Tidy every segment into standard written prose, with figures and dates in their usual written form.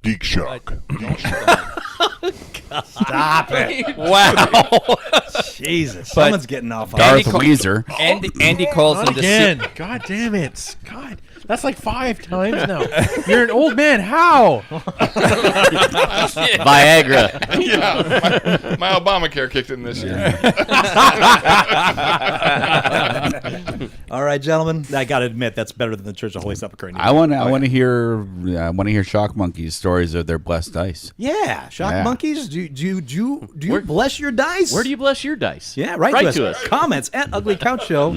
Geek Shock. Stop it. Wow. Jesus. But Someone's getting off on Darth it. Weezer. Andy calls him the Again. God damn it. God. That's like 5 times now. You're an old man. How? Viagra. Yeah, my Obamacare kicked in this year. All right, gentlemen. I got to admit, that's better than the Church of Holy Sepulchre. I want to hear Shock Monkeys stories of their blessed dice. Yeah. Shock Yeah. monkeys. Do you bless your dice? Where do you bless your dice? Yeah, write to us. Comments at Ugly Couch Show.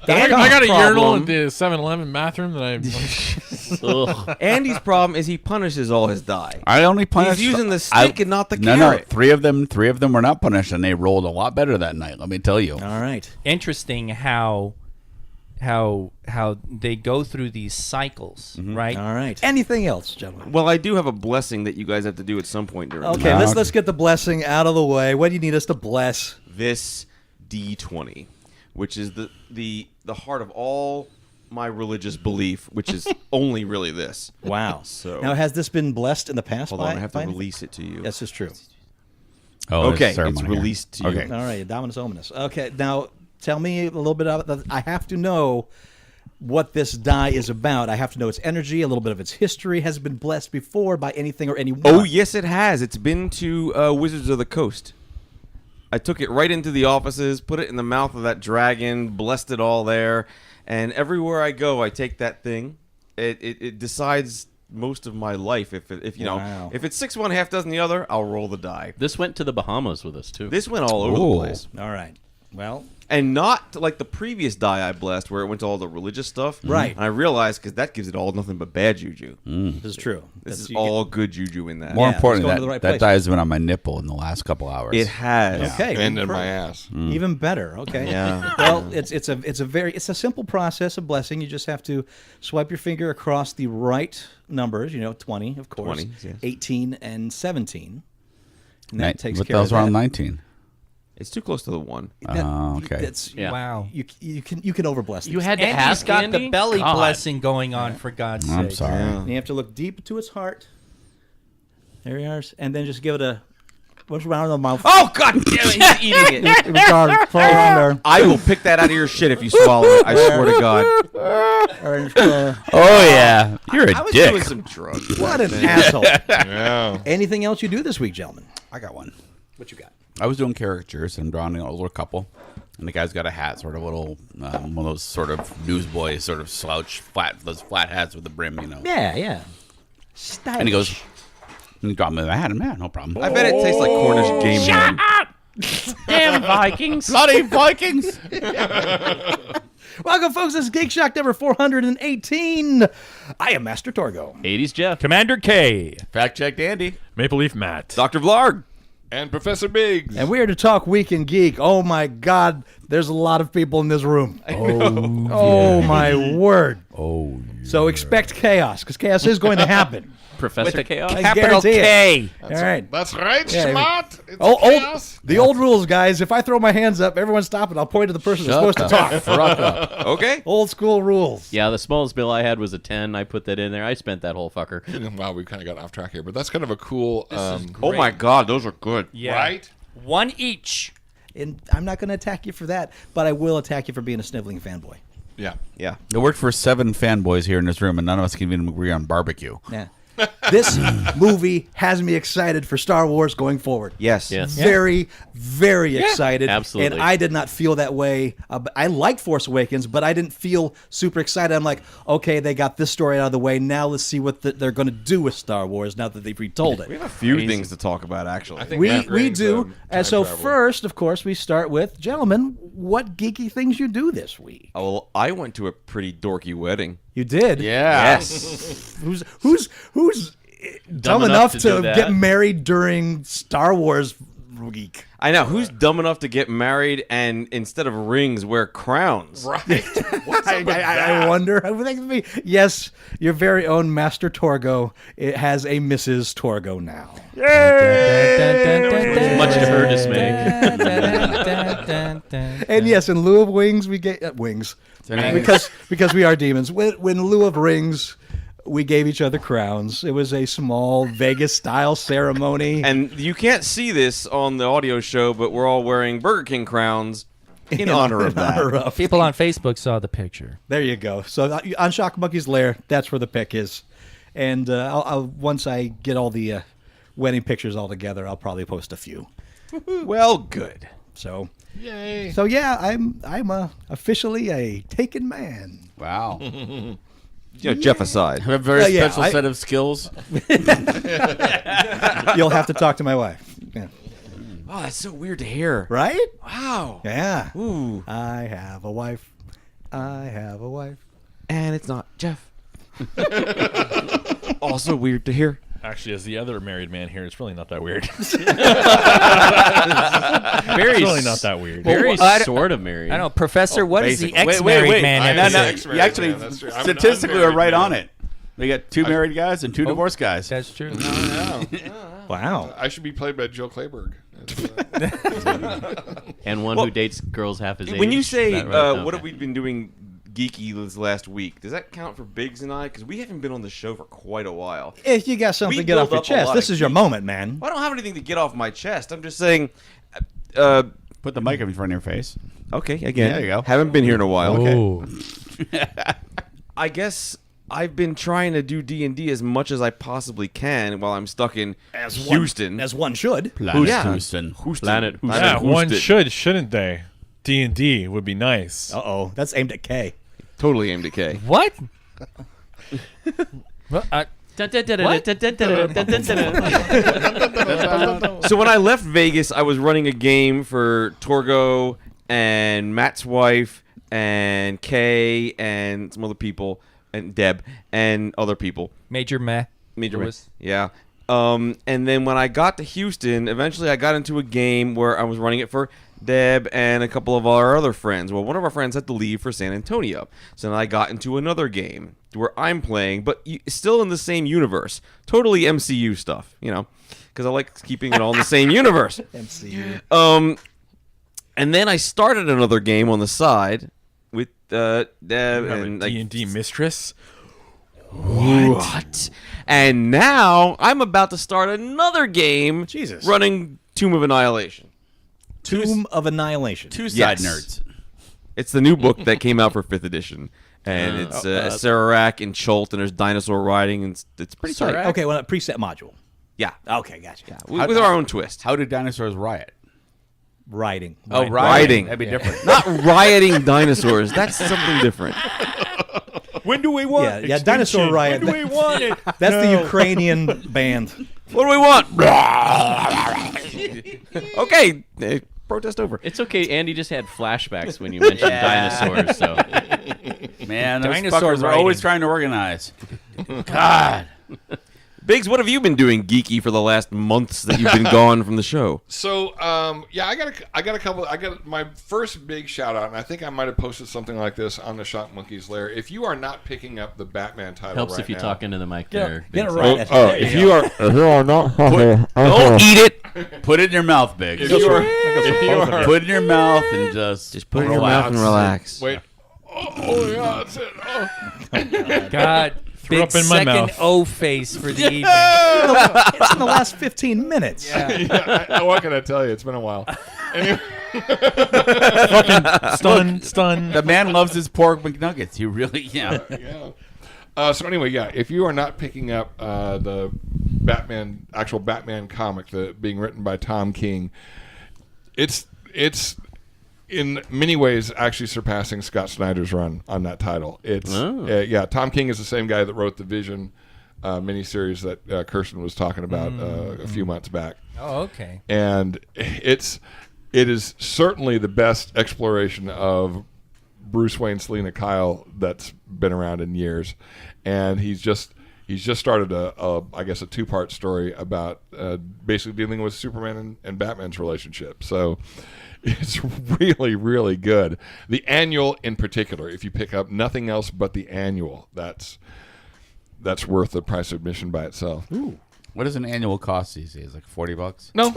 I got a urinal problem. at the 7-Eleven bathroom that I... Andy's problem is he punishes all his die. I only punished. He's using the stick and not the No, carrot. three of them were not punished, and they rolled a lot better that night. Let me tell you. All right. Interesting how they go through these cycles, right? All right. Anything else, gentlemen? Well, I do have a blessing that you guys have to do at some point during Okay, the let's get the blessing out of the way. What do you need us to bless? this D20, which is the heart of all my religious belief, which is only really this. Wow. So Now, has this been blessed in the past? hold on, I have to release it to you. This is true. Oh, Okay, there's it's ceremony here. released to you. Okay. All right, Dominus Ominous. Okay, now tell me a little bit about it. I have to know what this die is about. I have to know its energy, a little bit of its history. Has it been blessed before by anything or anyone? Oh, yes, it has. It's been to Wizards of the Coast. I took it right into the offices, put it in the mouth of that dragon, blessed it all there, and everywhere I go, I take that thing. It decides most of my life. If you Wow. know, if it's 6 one, half dozen the other, I'll roll the die. This went to the Bahamas with us, too. This went all over Ooh. the place. All right. Well, And not like the previous die I blessed, where it went to all the religious stuff. Right. And I realized, because that gives it all nothing but bad juju. this is true. This is you all good juju in that. More Yeah, importantly, it's going to the right that place. die has been on my nipple in the last couple hours. It has. Okay. And in my perfect. ass. Even better. Okay. Yeah. Well, it's a simple process of blessing. You just have to swipe your finger across the right numbers. 20, of course. 20, yes. 18 and 17. And that takes but care of those were on that. 19. It's too close to the 1. Oh, okay. That's, Yeah. Wow. You can overbless. You these had to Andy's ask got Andy? the belly God. blessing going on, for God's sake. I'm sorry. And you have to look deep to its heart. There you are. And then just give it a what's around the mouth. Oh, God damn it, he's eating it. It was hard. Throw it around I will pick that out of your shit if you swallow it. I swear to God. there. Oh, yeah. You're a I was dick. doing some drugs. What an asshole. Yeah. Anything else you do this week, gentlemen? I got one. What you got? I was doing caricatures and drawing a little couple, and the guy's got a hat, sort of little, one of those sort of newsboy sort of slouch those flat hats with the brim, Yeah. Stylish. And he goes, and he dropped me the hat, and man, no problem. I bet it tastes like Cornish game ham. Damn Vikings. Bloody Vikings! Welcome, folks. This is Geek Shock number 418. I am Master Torgo. 80s Jeff. Commander K. Fact checked, Andy. Maple Leaf Matt. Dr. Vlarg. And Professor Biggs. And we're here to talk Week in Geek. Oh, my God. There's a lot of people in this room. Oh, my word. Oh, So expect chaos, because chaos is going to happen. Professor Chaos. I Capital guarantee it. K. All right. That's right, Yeah, smart. It's Oh, chaos. the old rules, guys. If I throw my hands up, everyone stop it. I'll point to the person that's supposed to talk. Okay. Old school rules. Yeah, the smallest bill I had was a 10. I put that in there. I spent that whole fucker. Wow, we kind of got off track here, but that's kind of a cool, Oh, my God. Those are good. Yeah. right? One each. And I'm not going to attack you for that, but I will attack you for being a sniveling fanboy. Yeah. Yeah. It worked for 7 fanboys here in this room, and none of us can even agree on barbecue. Yeah. This movie has me excited for Star Wars going forward. Yes. Yes. Very, very excited. absolutely. And I did not feel that way. I liked Force Awakens, but I didn't feel super excited. I'm like, okay, they got this story out of the way. Now let's see what they're going to do with Star Wars now that they've retold it. We have a few things to talk about, actually. I think We upgrading's do. time And so travel. first, of course, we start with, gentlemen, what geeky things you do this week? Oh, well, I went to a pretty dorky wedding. You did? Yes. Who's dumb enough to do that? get married during Star Wars week? I know. Who's dumb enough to get married and instead of rings wear crowns? Right. I wonder. I would think it'd be, yes, your very own Master Torgo. It has a Mrs. Torgo now. Much to her dismay. And yes, in lieu of wings, we get wings because we are demons. When in lieu of rings, we gave each other crowns. It was a small Vegas-style ceremony. And you can't see this on the audio show, but we're all wearing Burger King crowns in honor of that. People on Facebook saw the picture. There you go. So on Shock Monkey's Lair, that's where the pick is. And I'll once I get all the wedding pictures all together, I'll probably post a few. Well, good. So, Yay. so yeah, I'm officially a taken man. Wow. Jeff aside. A very Yeah, special set of skills. You'll have to talk to my wife. Yeah. Oh, that's so weird to hear. Right? Wow. Yeah. Ooh. I have a wife. I have a wife. And it's not Jeff. Also weird to hear. Actually, as the other married man here, it's really not that weird. Very It's really not that weird. Very Well, sort of married. I don't know, Professor. What is the basically. ex-married man I have am to the say? ex-married You actually, man, that's true. I'm an statistically, are unmarried right man. on it. We got 2 married guys and 2 divorced guys. That's true. Wow. I should be played by Joe Clayburgh. And one who dates girls half his age. When you say, Is that right? what Okay. have we been doing geeky this last week, does that count for Biggs and I? Because we haven't been on the show for quite a while. If you got something We to get off build your up a chest, lot this of is your heat. moment, man. Well, I don't have anything to get off my chest. I'm just saying, Put the mic in front of your face. okay, again. There you go. Haven't been here in a while. Oh. I guess I've been trying to do D&D as much as I possibly can while I'm stuck in Houston. As one should. Planet Yeah. Houston. Planet Houston. Yeah, one Houston. shouldn't they? D&D would be nice. Uh-oh. That's aimed at K. Totally aimed at K. What? Well, So when I left Vegas, I was running a game for Torgo and Matt's wife and Kay and some other people and Deb and other people. Major meh. Major Lewis. Yeah. And then when I got to Houston, eventually I got into a game where I was running it for Deb and a couple of our other friends. Well, one of our friends had to leave for San Antonio. So then I got into another game where I'm playing, but still in the same universe. Totally MCU stuff, because I like keeping it all in the same universe. MCU. And then I started another game on the side with Deb You have and a like, D&D mistress? What? And now I'm about to start another game. Jesus. Running Tomb of Annihilation. Tomb of Annihilation. 2 side Yes. nerds. It's the new book that came out for 5th edition. And it's Sararak and Cholt, and there's dinosaur riding, and it's pretty tight. Okay, well, a preset module. Yeah. Okay, gotcha. With our own twist. How do dinosaurs riot? Riding. Oh, riding. That'd be different. Not rioting dinosaurs. That's something different. When do we want Yeah, Dinosaur Riot. When do we want it? That's the Ukrainian band. What do we want? Okay. Protest over. It's okay. Andy just had flashbacks when you mentioned dinosaurs. So Man, those Dinosaur fuckers are always riding. trying to organize. God. Biggs, what have you been doing geeky for the last months that you've been gone from the show? So, yeah, I got a couple. I got my first big shout out, and I think I might have posted something like this on the Shock Monkey's Lair. If you are not picking up the Batman title, helps right if you now, talk into the mic there. Get it Big right. Oh, if you are Don't eat it. Put it in your mouth, Big. if you are Put it in your mouth and just Put it in your mouth and relax. wait. Oh yeah, that's it. Oh. God. Threw Big up in my second mouth. O face for the evening. It's in the last 15 minutes. Yeah, what can I tell you? It's been a while. Anyway, Stun. The man loves his pork McNuggets. He really, yeah. So anyway, yeah, if you are not picking up the actual Batman comic, being written by Tom King, it's in many ways actually surpassing Scott Snyder's run on that title. It's yeah, Tom King is the same guy that wrote the Vision miniseries that Kirsten was talking about a few months back. Oh, okay. And it is certainly the best exploration of Bruce Wayne, Selina Kyle that's been around in years, and he's just started a 2-part story about basically dealing with Superman and Batman's relationship. So it's really, really good. The annual in particular, if you pick up nothing else but the annual, that's worth the price of admission by itself. Ooh. What does an annual cost these days? Like $40? No,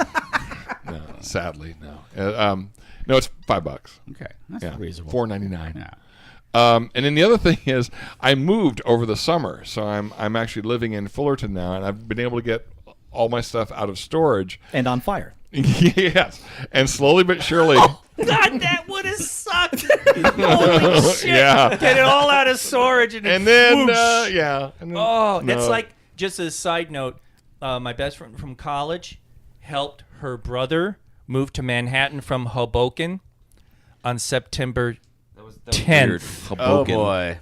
no, sadly, no. No, it's $5. Okay, that's Yeah, reasonable. $4.99. Yeah. And then the other thing is, I moved over the summer, so I'm actually living in Fullerton now, and I've been able to get all my stuff out of storage. And on fire. Yes, and slowly but surely. God, that would have sucked. Holy shit! Yeah. Get it all out of storage and And then, whoosh. yeah. And then, Oh, no. it's like, just as a side note, my best friend from college helped her brother move to Manhattan from Hoboken on September 10th. Oh boy.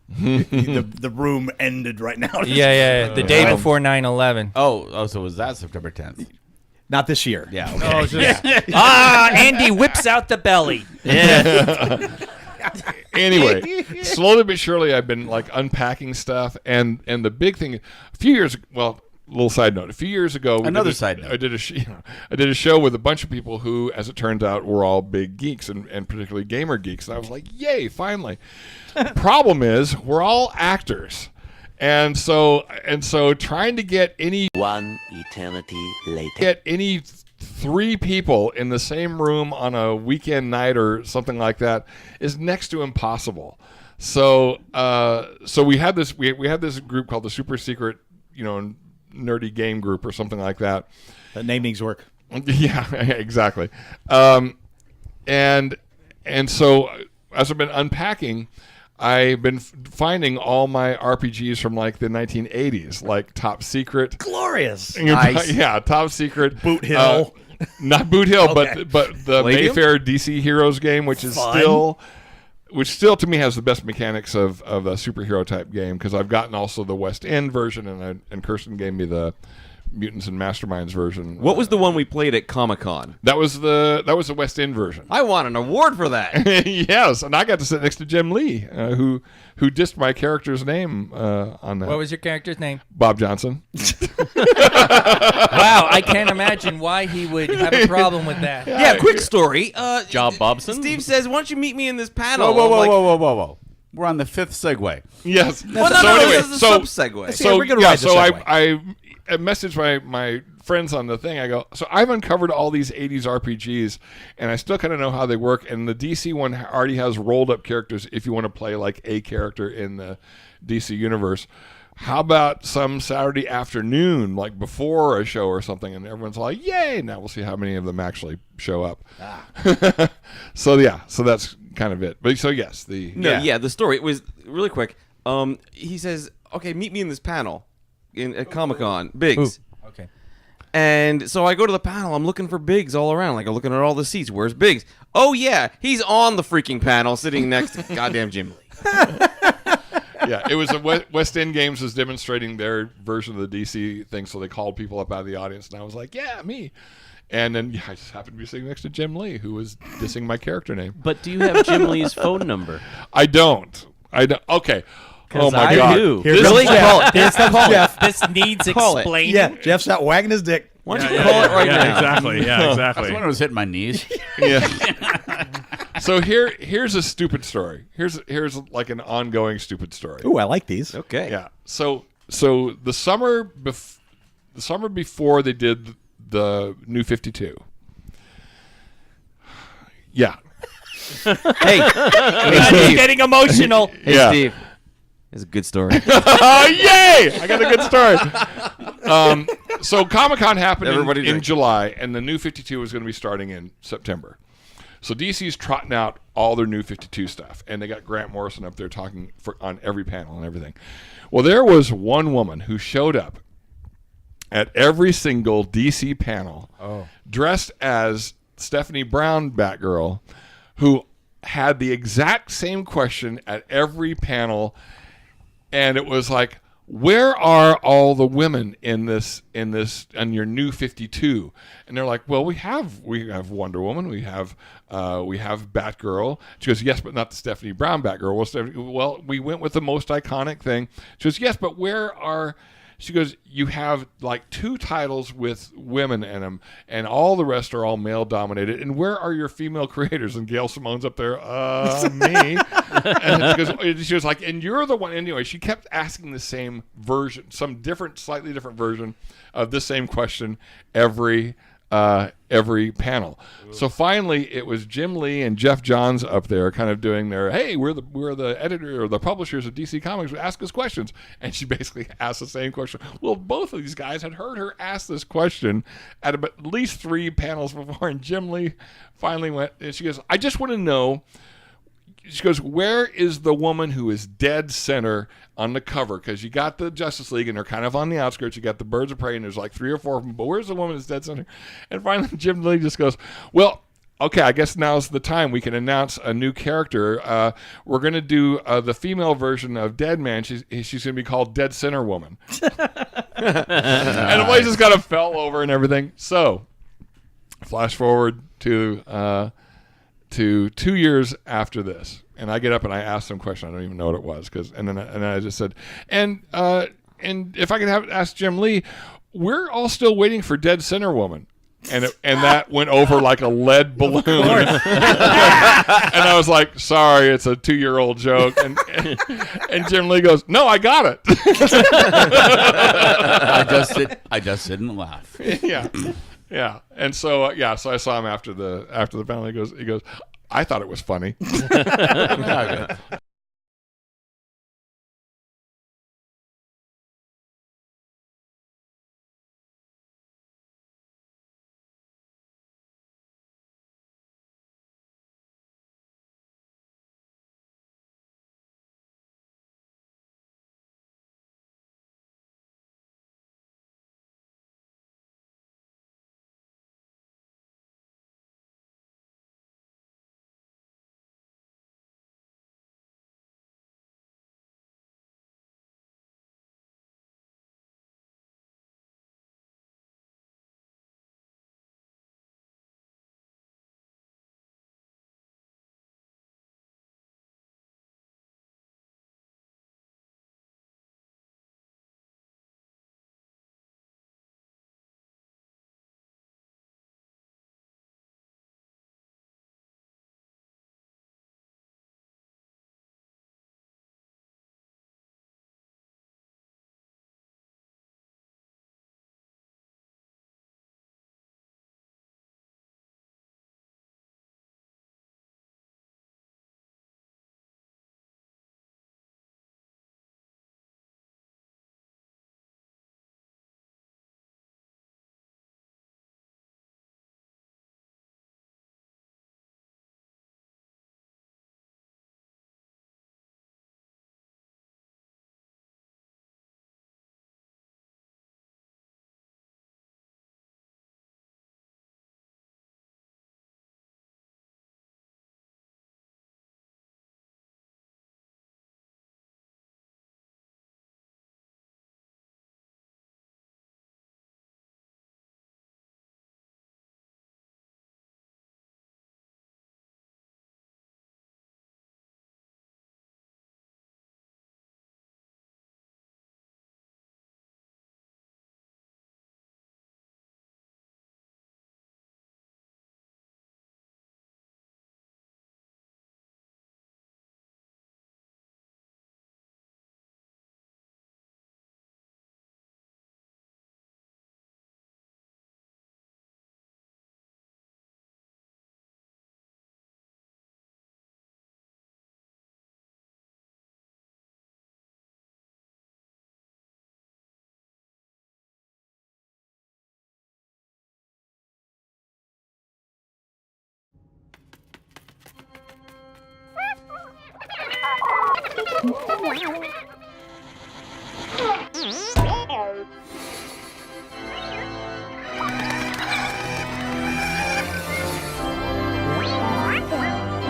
the room ended right now. Yeah. The day before 9/11. Oh, so was that September 10th? Not this year. Yeah. Okay. Andy whips out the belly. Anyway, slowly but surely, I've been like unpacking stuff, and the big thing, a few years, well, little side note, a few years ago, Another side note. I did a show with a bunch of people who, as it turns out, were all big geeks and particularly gamer geeks, and I was like, yay, finally. Problem is, we're all actors. And so trying to get any three people in the same room on a weekend night or something like that is next to impossible. So we had this group called the Super Secret, nerdy game group or something like that. That name needs work. Yeah, exactly. And so as I've been unpacking, I've been finding all my RPGs from like the 1980s, like Top Secret. Glorious. Nice. Yeah, Top Secret. Boot Hill. Not Boot Hill, Okay. but the Palladium? Mayfair DC Heroes game, which is Fun. still to me has the best mechanics of a superhero type game, because I've gotten also the West End version, and Kirsten gave me the Mutants and Masterminds version. What was the one we played at Comic-Con? That was the West End version. I won an award for that. Yes, and I got to sit next to Jim Lee, who dissed my character's name on that. What was your character's name? Bob Johnson. Wow, I can't imagine why he would have a problem with that. Yeah, quick story. Job Bobson? Steve says, "Why don't you meet me in this panel?" Whoa, I'm like, whoa. We're on the 5th segue. Yes. Well, no, so no, anyway, this is a so sub-segue. so we're gonna yeah, ride the so segue. I messaged my friends on the thing. I go, so I've uncovered all these 80s RPGs, and I still kind of know how they work. And the DC one already has rolled up characters if you want to play like a character in the DC universe. How about some Saturday afternoon, like before a show or something, and everyone's like, yay! Now we'll see how many of them actually show up. So that's kind of it. But so yes, the story. It was really quick. He says, "Okay, meet me in this panel at Comic-Con, Biggs." Okay. And so I go to the panel. I'm looking for Biggs all around. Like I'm looking at all the seats. Where's Biggs? Oh yeah, he's on the freaking panel, sitting next to goddamn Jim Lee. Yeah, it was a West End Games was demonstrating their version of the DC thing, so they called people up out of the audience, and I was like, yeah, me. And then I just happened to be sitting next to Jim Lee, who was dissing my character name. But do you have Jim Lee's phone number? I don't. Okay. Oh my I God. do. Here's Really? Jeff. Jeff. This needs explaining. Yeah, Jeff's not wagging his dick. Why don't you call it right now? Exactly. Yeah, That's exactly. when I was hitting my knees. Yeah. So here's a stupid story. Here's like an ongoing stupid story. Ooh, I like these. Okay. Yeah. So the summer before they did the New 52. Yeah. Hey, I'm getting emotional. hey, Yeah. Steve. It's a good story. Oh, yay! I got a good story. So Comic-Con happened Everybody in drink. July, and the New 52 was going to be starting in September. So DC's trotting out all their New 52 stuff, and they got Grant Morrison up there talking on every panel and everything. Well, there was one woman who showed up at every single DC panel dressed as Stephanie Brown Batgirl, who had the exact same question at every panel. And it was like, where are all the women in your New 52? And they're like, well, we have Wonder Woman, we have Batgirl. She goes, yes, but not the Stephanie Brown Batgirl. Well, we went with the most iconic thing. She goes, yes, but where are? She goes, you have like 2 titles with women in them, and all the rest are all male dominated. And where are your female creators? And Gail Simone's up there, me. And she was like, and you're the one. Anyway, she kept asking the same version, some different, slightly different version of the same question every every panel. So finally, it was Jim Lee and Jeff Johns up there, kind of doing their, "Hey, we're the editor or the publishers of DC Comics. Ask us questions." And she basically asked the same question. Well, both of these guys had heard her ask this question at least 3 panels before, and Jim Lee finally went. And she goes, "I just want to know." She goes, "Where is the woman who is dead center on the cover? Because you got the Justice League, and they're kind of on the outskirts. You got the Birds of Prey, and there's like 3 or 4 of them. But where's the woman who's dead center?" And finally, Jim Lee just goes, "Well, okay, I guess now's the time. We can announce a new character. We're going to do the female version of Dead Man. She's going to be called Dead Center Woman." And the place just kind of fell over and everything. So, flash forward to 2 years after this, and I get up and I ask some question. I don't even know what it was, and then I just said, and if I could ask Jim Lee, we're all still waiting for Dead Center Woman, and that went over like a lead balloon. And I was like, "Sorry, it's a 2-year-old joke," and Jim Lee goes, "No, I got it." I just didn't laugh. Yeah, and so so I saw him after the panel. He goes, "I thought it was funny."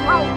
Wow.